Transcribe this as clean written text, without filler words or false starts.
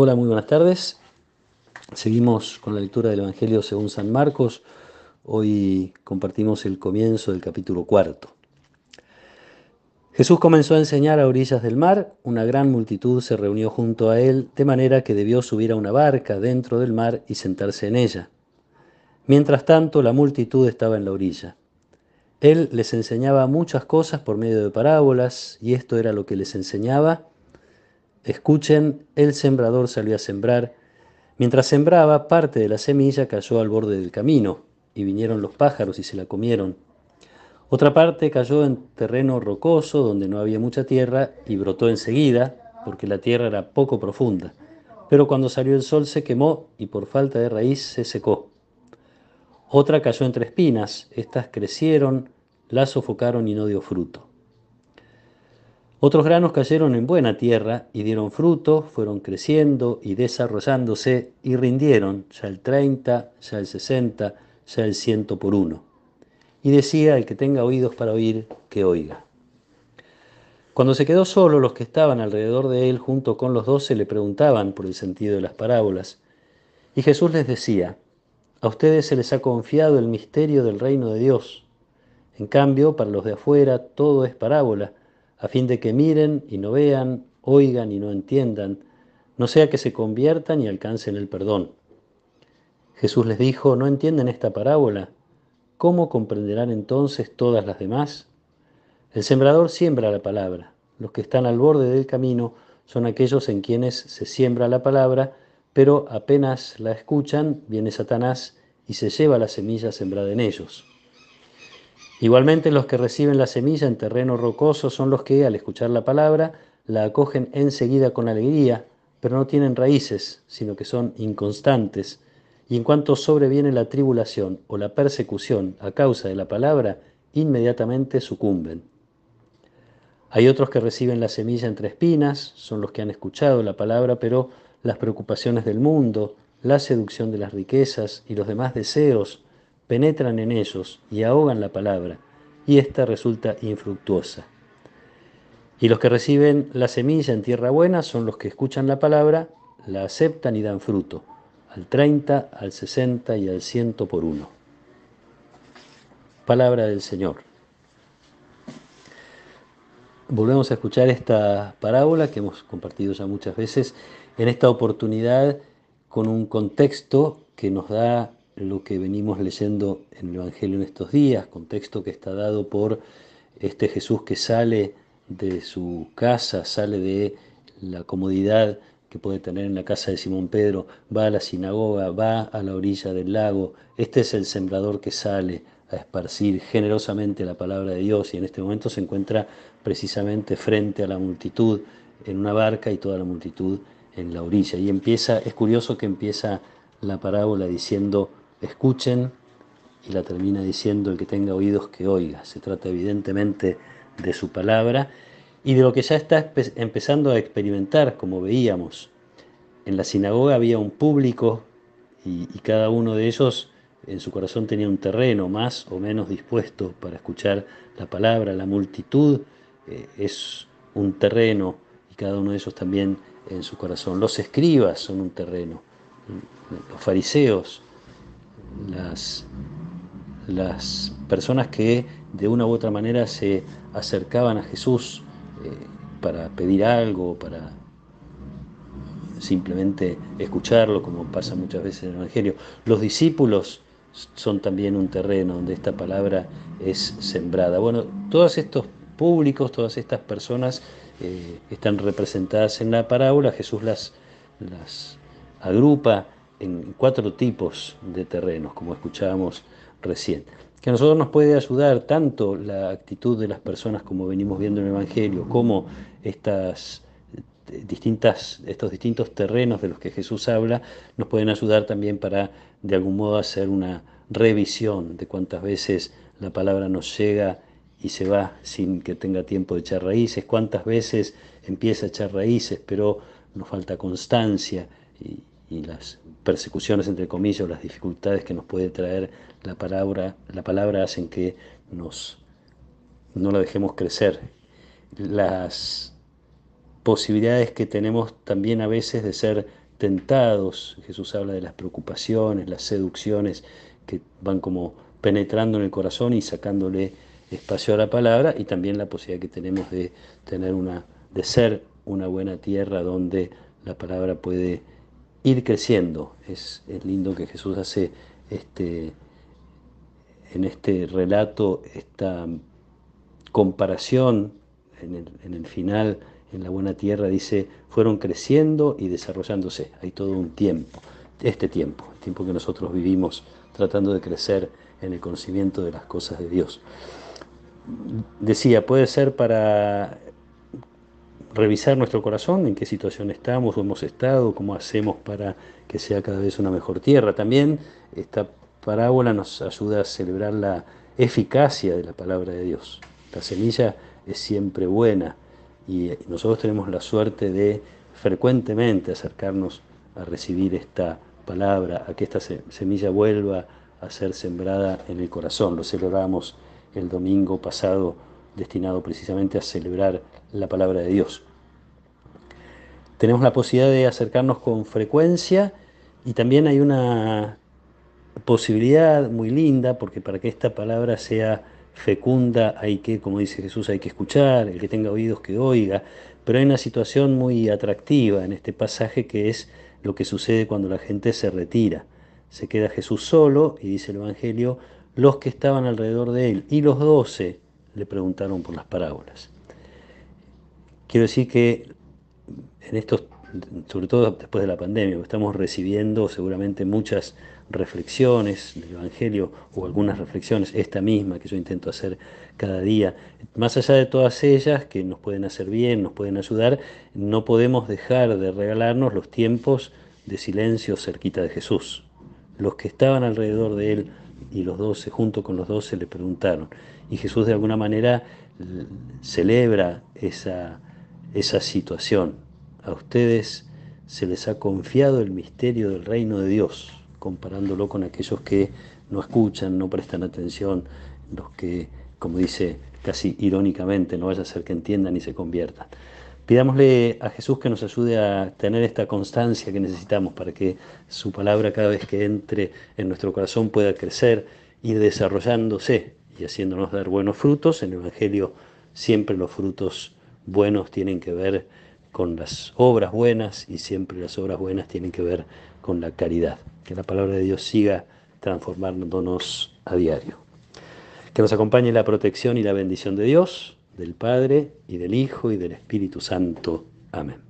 Hola, muy buenas tardes. Seguimos con la lectura del Evangelio según San Marcos. Hoy compartimos el comienzo del capítulo cuarto. Jesús comenzó a enseñar a orillas del mar. Una gran multitud se reunió junto a él, de manera que debió subir a una barca dentro del mar y sentarse en ella. Mientras tanto, la multitud estaba en la orilla. Él les enseñaba muchas cosas por medio de parábolas, y esto era lo que les enseñaba. Escuchen, el sembrador salió a sembrar. Mientras sembraba, parte de la semilla cayó al borde del camino, y vinieron los pájaros y se la comieron. Otra parte cayó en terreno rocoso, donde no había mucha tierra, y brotó enseguida, porque la tierra era poco profunda. Pero cuando salió el sol se quemó, y por falta de raíz se secó. Otra cayó entre espinas, estas crecieron, la sofocaron y no dio fruto. Otros granos cayeron en buena tierra y dieron fruto, fueron creciendo y desarrollándose y rindieron ya el 30, ya el 60, ya el 100 por uno. Y decía: el que tenga oídos para oír, que oiga. Cuando se quedó solo, los que estaban alrededor de él junto con los 12 le preguntaban por el sentido de las parábolas. Y Jesús les decía: a ustedes se les ha confiado el misterio del reino de Dios. En cambio, para los de afuera todo es parábola, a fin de que miren y no vean, oigan y no entiendan, no sea que se conviertan y alcancen el perdón. Jesús les dijo: ¿no entienden esta parábola? ¿Cómo comprenderán entonces todas las demás? El sembrador siembra la palabra. Los que están al borde del camino son aquellos en quienes se siembra la palabra, pero apenas la escuchan, viene Satanás y se lleva la semilla sembrada en ellos. Igualmente, los que reciben la semilla en terreno rocoso son los que, al escuchar la palabra, la acogen enseguida con alegría, pero no tienen raíces, sino que son inconstantes. Y en cuanto sobreviene la tribulación o la persecución a causa de la palabra, inmediatamente sucumben. Hay otros que reciben la semilla entre espinas, son los que han escuchado la palabra, pero las preocupaciones del mundo, la seducción de las riquezas y los demás deseos penetran en ellos y ahogan la palabra, y ésta resulta infructuosa. Y los que reciben la semilla en tierra buena son los que escuchan la palabra, la aceptan y dan fruto, al 30, al 60 y al 100 por uno. Palabra del Señor. Volvemos a escuchar esta parábola que hemos compartido ya muchas veces, en esta oportunidad con un contexto que nos da lo que venimos leyendo en el Evangelio en estos días, contexto que está dado por este Jesús que sale de su casa, sale de la comodidad que puede tener en la casa de Simón Pedro, va a la sinagoga, va a la orilla del lago. Este es el sembrador que sale a esparcir generosamente la palabra de Dios, y en este momento se encuentra precisamente frente a la multitud en una barca y toda la multitud en la orilla. Y es curioso que empieza la parábola diciendo: escuchen, y la termina diciendo: el que tenga oídos que oiga. Se trata evidentemente de su palabra y de lo que ya está empezando a experimentar, como veíamos. En la sinagoga había un público y cada uno de ellos en su corazón tenía un terreno más o menos dispuesto para escuchar la palabra. La multitud es un terreno, y cada uno de ellos también en su corazón. Los escribas son un terreno, los fariseos, las personas que de una u otra manera se acercaban a Jesús para pedir algo, para simplemente escucharlo, como pasa muchas veces en el Evangelio. Los discípulos son también un terreno donde esta palabra es sembrada. Bueno, todos estos públicos, todas estas personas están representadas en la parábola. Jesús las agrupa en 4 tipos de terrenos, como escuchábamos recién. Que a nosotros nos puede ayudar tanto la actitud de las personas, como venimos viendo en el Evangelio, como estos distintos terrenos de los que Jesús habla, nos pueden ayudar también para, de algún modo, hacer una revisión de cuántas veces la palabra nos llega y se va sin que tenga tiempo de echar raíces, cuántas veces empieza a echar raíces, pero nos falta constancia, y las persecuciones, entre comillas, o las dificultades que nos puede traer la palabra hacen que no la dejemos crecer. Las posibilidades que tenemos también a veces de ser tentados. Jesús habla de las preocupaciones, las seducciones que van como penetrando en el corazón y sacándole espacio a la palabra, y también la posibilidad que tenemos de de ser una buena tierra donde la palabra puede ir creciendo. Es lindo que Jesús hace en este relato esta comparación en el final. En la buena tierra dice, fueron creciendo y desarrollándose. Hay todo un tiempo, el tiempo que nosotros vivimos tratando de crecer en el conocimiento de las cosas de Dios. Decía, puede ser para revisar nuestro corazón, en qué situación estamos o hemos estado, cómo hacemos para que sea cada vez una mejor tierra. También esta parábola nos ayuda a celebrar la eficacia de la palabra de Dios. La semilla es siempre buena y nosotros tenemos la suerte de frecuentemente acercarnos a recibir esta palabra, a que esta semilla vuelva a ser sembrada en el corazón. Lo celebramos el domingo pasado, destinado precisamente a celebrar la palabra de Dios. Tenemos la posibilidad de acercarnos con frecuencia, y también hay una posibilidad muy linda, porque para que esta palabra sea fecunda hay que, como dice Jesús, hay que escuchar, el que tenga oídos que oiga, pero hay una situación muy atractiva en este pasaje, que es lo que sucede cuando la gente se retira. Se queda Jesús solo, y dice el Evangelio, los que estaban alrededor de él y los 12 le preguntaron por las parábolas. Quiero decir que en estos, sobre todo después de la pandemia, estamos recibiendo seguramente muchas reflexiones del Evangelio, o algunas reflexiones, esta misma que yo intento hacer cada día. Más allá de todas ellas, que nos pueden hacer bien, nos pueden ayudar, no podemos dejar de regalarnos los tiempos de silencio cerquita de Jesús. Los que estaban alrededor de él y los 12, junto con los 12, le preguntaron. Y Jesús de alguna manera celebra esa situación. A ustedes se les ha confiado el misterio del reino de Dios, comparándolo con aquellos que no escuchan, no prestan atención, los que, como dice casi irónicamente, no vaya a ser que entiendan y se conviertan. Pidámosle a Jesús que nos ayude a tener esta constancia que necesitamos para que su palabra, cada vez que entre en nuestro corazón, pueda crecer, ir desarrollándose y haciéndonos dar buenos frutos. En el Evangelio siempre los frutos buenos tienen que ver con las obras buenas, y siempre las obras buenas tienen que ver con la caridad. Que la palabra de Dios siga transformándonos a diario. Que nos acompañe la protección y la bendición de Dios, del Padre y del Hijo y del Espíritu Santo. Amén.